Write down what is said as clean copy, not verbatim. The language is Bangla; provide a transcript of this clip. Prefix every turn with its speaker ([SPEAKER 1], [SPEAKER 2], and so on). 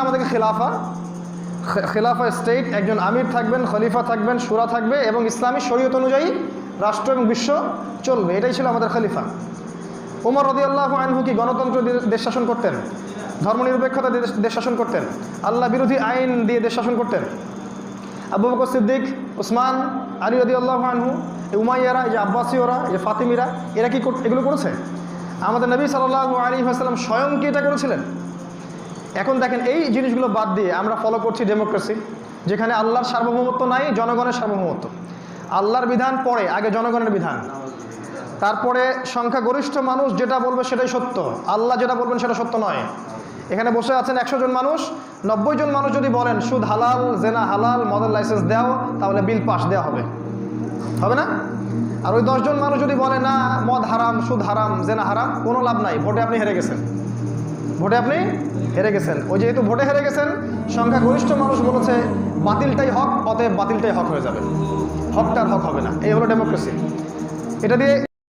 [SPEAKER 1] আমাদেরকে খেলাফা স্টেট, একজন আমির থাকবেন, খলিফা থাকবেন, শুরা থাকবে এবং ইসলামী শরীয়ত অনুযায়ী রাষ্ট্র এবং বিশ্ব চলবে, এটাই ছিল আমাদের খলিফা। ওমর রাদিয়াল্লাহু আনহু কি গণতন্ত্র দিয়ে দেশ শাসন করতেন? ধর্মনিরপেক্ষতা দিয়ে দেশ শাসন করতেন? আল্লাহ বিরোধী আইন দিয়ে দেশ শাসন করতেন? আবু বকর সিদ্দিক, উসমান, আলী রাদিয়াল্লাহু আনহু, উমাইয়ারা, এই যে আব্বাসীয়রা, এই যে ফাতিমিরা, এরা কি এগুলো করেছে? আমাদের নবী সাল্লাল্লাহু আলাইহি ওয়াসাল্লাম স্বয়ং কি এটা করেছিলেন? এখন দেখেন, এই জিনিসগুলো বাদ দিয়ে আমরা ফলো করছি ডেমোক্রেসি, যেখানে আল্লাহর সার্বভৌমত্ব নাই, জনগণের সার্বভৌমত্ব। আল্লাহর বিধান পরে, আগে জনগণের বিধান, তারপরে সংখ্যাগরিষ্ঠ মানুষ যেটা বলবে সেটাই সত্য, আল্লাহ যেটা বলবেন সেটা সত্য নয়। এখানে বসে আছেন 100 জন মানুষ, 90 জন মানুষ যদি বলেন সুদ হালাল, জেনা হালাল, মদের লাইসেন্স দাও, তাহলে বিল পাস দেওয়া হবে, হবে না? আর ওই 10 জন মানুষ যদি বলে না মদ হারাম, সুদ হারাম, জেনা হারাম, কোনো লাভ নাই, ভোটে আপনি হেরে গেছেন, ভোটে আপনি হেরে গেছেন। ওই যেহেতু ভোটে হেরে গেছেন, সংখ্যাগরিষ্ঠ মানুষ বলেছে বাতিলটাই হক, অতএব বাতিলটাই হক হয়ে যাবে, হকটার হক হবে না। এই হলো ডেমোক্রেসি। এটা দিয়ে